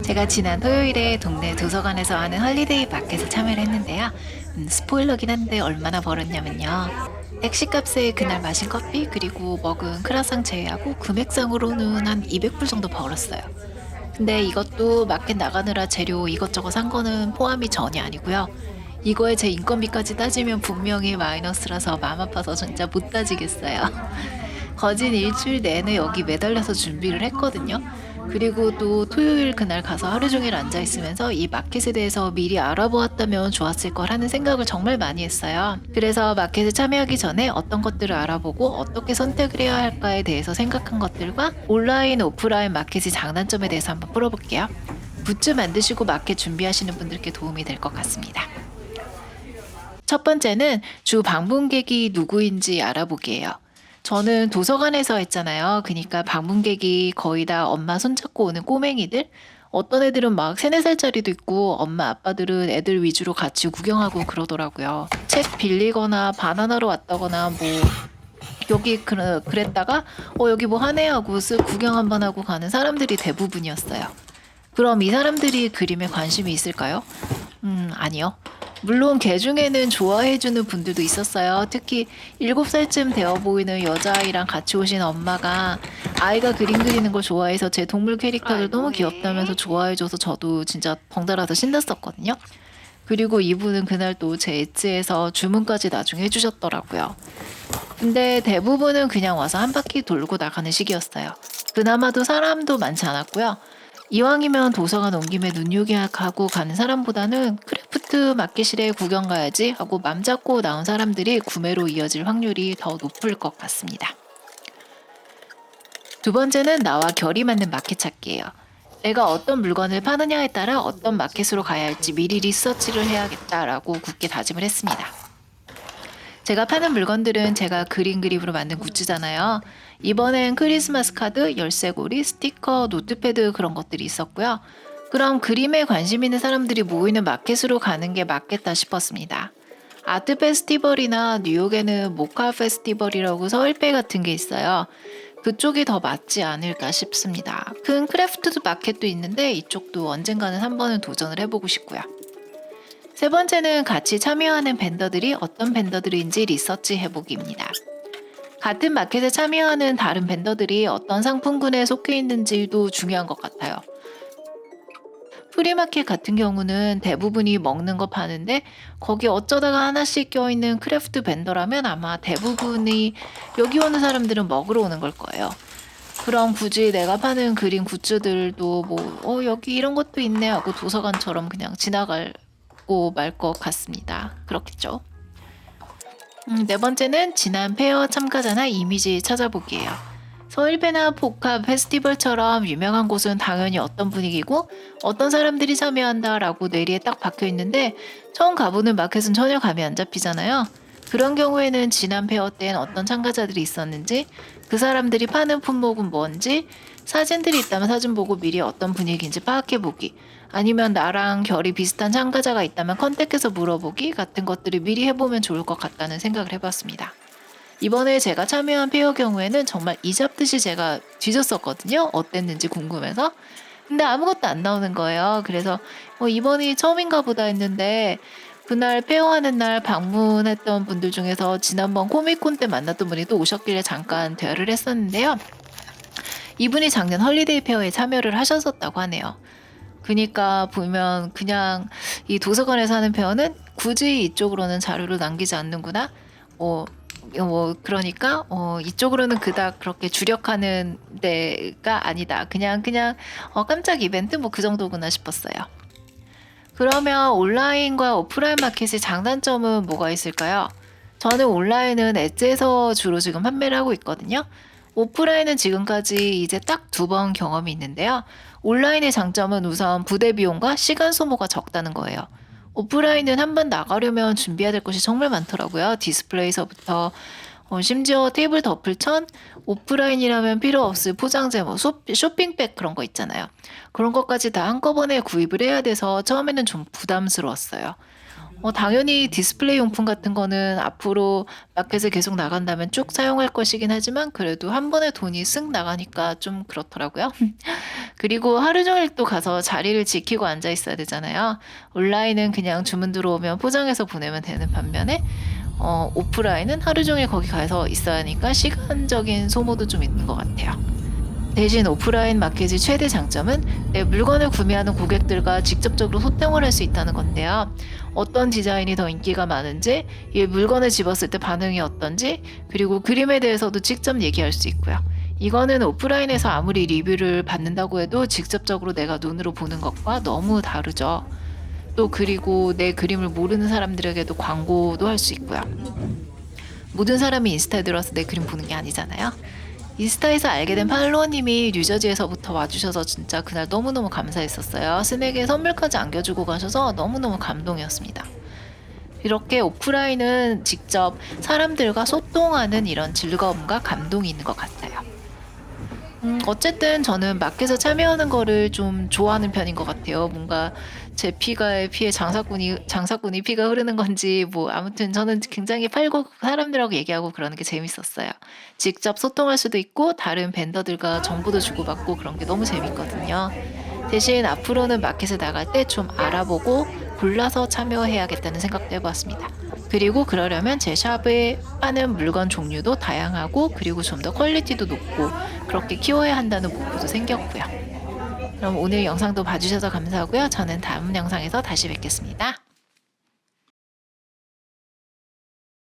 제가 지난 토요일에 동네 도서관에서 하는 헐리데이 마켓에 참여를 했는데요. 스포일러긴 한데 얼마나 벌었냐면요. 택시값에 그날 마신 커피 그리고 먹은 크라상 제외하고 금액상으로는 한 200불 정도 벌었어요. 근데 이것도 마켓 나가느라 재료 이것저것 산 거는 포함이 전혀 아니고요. 이거에 제 인건비까지 따지면 분명히 마이너스라서 마음 아파서 진짜 못 따지겠어요. 거진 일주일 내내 여기 매달려서 준비를 했거든요. 그리고 또 토요일 그날 가서 하루 종일 앉아 있으면서 이 마켓에 대해서 미리 알아보았다면 좋았을 거라는 생각을 정말 많이 했어요. 그래서 마켓에 참여하기 전에 어떤 것들을 알아보고 어떻게 선택을 해야 할까에 대해서 생각한 것들과 온라인, 오프라인 마켓의 장단점에 대해서 한번 풀어볼게요. 굿즈 만드시고 마켓 준비하시는 분들께 도움이 될 것 같습니다. 첫 번째는 주 방문객이 누구인지 알아보기예요. 저는 도서관에서 했잖아요. 그러니까 방문객이 거의 다 엄마 손잡고 오는 꼬맹이들. 어떤 애들은 막 3, 4살짜리도 있고 엄마 아빠들은 애들 위주로 같이 구경하고 그러더라고요. 책 빌리거나 바나나로 왔다거나 뭐 여기 그랬다가 여기 뭐 하네 하고 쓱 구경 한번 하고 가는 사람들이 대부분이었어요. 그럼 이 사람들이 그림에 관심이 있을까요? 아니요. 물론 개 중에는 좋아해주는 분들도 있었어요. 특히 7살쯤 되어 보이는 여자아이랑 같이 오신 엄마가 아이가 그림 그리는 걸 좋아해서 제 동물 캐릭터들 너무 귀엽다면서 좋아해줘서 저도 진짜 덩달아서 신났었거든요. 그리고 이분은 그날 또 제 엣지에서 주문까지 나중에 해주셨더라고요. 근데 대부분은 그냥 와서 한 바퀴 돌고 나가는 시기였어요. 그나마도 사람도 많지 않았고요. 이왕이면 도서관 온 김에 눈요기하고 가는 사람보다는 크래프트 마켓이래 구경 가야지 하고 맘 잡고 나온 사람들이 구매로 이어질 확률이 더 높을 것 같습니다. 두 번째는 나와 결이 맞는 마켓 찾기예요. 내가 어떤 물건을 파느냐에 따라 어떤 마켓으로 가야 할지 미리 리서치를 해야겠다라고 굳게 다짐을 했습니다. 제가 파는 물건들은 제가 그림으로 만든 굿즈잖아요. 이번엔 크리스마스 카드, 열쇠고리, 스티커, 노트패드 그런 것들이 있었고요. 그럼 그림에 관심 있는 사람들이 모이는 마켓으로 가는 게 맞겠다 싶었습니다. 아트 페스티벌이나 뉴욕에는 모카 페스티벌이라고 서울배 같은 게 있어요. 그쪽이 더 맞지 않을까 싶습니다. 큰 크래프트 마켓도 있는데 이쪽도 언젠가는 한 번은 도전을 해보고 싶고요. 세 번째는 같이 참여하는 벤더들이 어떤 벤더들인지 리서치 해보기입니다. 같은 마켓에 참여하는 다른 벤더들이 어떤 상품군에 속해 있는지도 중요한 것 같아요. 프리마켓 같은 경우는 대부분이 먹는 거 파는데 거기 어쩌다가 하나씩 껴있는 크래프트 벤더라면 아마 대부분이 여기 오는 사람들은 먹으러 오는 걸 거예요. 그럼 굳이 내가 파는 그림 굿즈들도 뭐 여기 이런 것도 있네 하고 도서관처럼 그냥 지나가고 말 것 같습니다. 그렇겠죠. 네 번째는 지난 페어 참가자나 이미지 찾아보기예요. 서일배나 포카 페스티벌처럼 유명한 곳은 당연히 어떤 분위기고 어떤 사람들이 참여한다라고 뇌리에 딱 박혀 있는데 처음 가보는 마켓은 전혀 감이 안 잡히잖아요. 그런 경우에는 지난 페어 때엔 어떤 참가자들이 있었는지, 그 사람들이 파는 품목은 뭔지, 사진들이 있다면 사진 보고 미리 어떤 분위기인지 파악해보기, 아니면 나랑 결이 비슷한 참가자가 있다면 컨택해서 물어보기 같은 것들을 미리 해보면 좋을 것 같다는 생각을 해봤습니다. 이번에 제가 참여한 페어 경우에는 정말 이 잡듯이 제가 뒤졌었거든요. 어땠는지 궁금해서. 근데 아무것도 안 나오는 거예요. 그래서 이번이 처음인가 보다 했는데 그날 페어하는 날 방문했던 분들 중에서 지난번 코미콘 때 만났던 분이 또 오셨길래 잠깐 대화를 했었는데요. 이분이 작년 헐리데이 페어에 참여를 하셨었다고 하네요. 그러니까 보면 그냥 이 도서관에서 하는 페어는 굳이 이쪽으로는 자료를 남기지 않는구나. 그러니까 이쪽으로는 그닥 그렇게 주력하는 데가 아니다. 그냥 깜짝 이벤트 뭐 그 정도구나 싶었어요. 그러면 온라인과 오프라인 마켓의 장단점은 뭐가 있을까요? 저는 온라인은 엣지에서 주로 지금 판매를 하고 있거든요. 오프라인은 지금까지 이제 딱 2번 경험이 있는데요. 온라인의 장점은 우선 부대 비용과 시간 소모가 적다는 거예요. 오프라인은 한번 나가려면 준비해야 될 것이 정말 많더라고요. 디스플레이서부터 심지어 테이블 덮을 천, 오프라인이라면 필요 없을 포장재, 쇼핑백 그런 거 있잖아요. 그런 것까지 다 한꺼번에 구입을 해야 돼서 처음에는 좀 부담스러웠어요. 당연히 디스플레이 용품 같은 거는 앞으로 마켓에 계속 나간다면 쭉 사용할 것이긴 하지만 그래도 한 번에 돈이 쓱 나가니까 좀 그렇더라고요. 그리고 하루 종일 또 가서 자리를 지키고 앉아 있어야 되잖아요. 온라인은 그냥 주문 들어오면 포장해서 보내면 되는 반면에 오프라인은 하루 종일 거기 가서 있어야 하니까 시간적인 소모도 좀 있는 것 같아요. 대신 오프라인 마켓의 최대 장점은 내 물건을 구매하는 고객들과 직접적으로 소통을 할 수 있다는 건데요. 어떤 디자인이 더 인기가 많은지, 이 물건을 집었을 때 반응이 어떤지, 그리고 그림에 대해서도 직접 얘기할 수 있고요. 이거는 오프라인에서 아무리 리뷰를 받는다고 해도 직접적으로 내가 눈으로 보는 것과 너무 다르죠. 또 그리고 내 그림을 모르는 사람들에게도 광고도 할 수 있고요. 모든 사람이 인스타에 들어와서 내 그림 보는 게 아니잖아요. 인스타에서 알게 된 팔로워님이 뉴저지에서부터 와주셔서 진짜 그날 너무너무 감사했었어요. 스낵에 선물까지 안겨주고 가셔서 너무너무 감동이었습니다. 이렇게 오프라인은 직접 사람들과 소통하는 이런 즐거움과 감동이 있는 것 같아요. 어쨌든 저는 마켓에 참여하는 거를 좀 좋아하는 편인 것 같아요. 뭔가 제 피에 장사꾼이 피가 흐르는 건지 뭐 아무튼 저는 굉장히 팔고 사람들하고 얘기하고 그러는 게 재밌었어요. 직접 소통할 수도 있고 다른 벤더들과 정보도 주고받고 그런 게 너무 재밌거든요. 대신 앞으로는 마켓에 나갈 때 좀 알아보고 골라서 참여해야겠다는 생각도 해보았습니다. 그리고 그러려면 제 샵에 파는 물건 종류도 다양하고 그리고 좀 더 퀄리티도 높고 그렇게 키워야 한다는 목표도 생겼고요. 그럼 오늘 영상도 봐주셔서 감사하고요. 저는 다음 영상에서 다시 뵙겠습니다.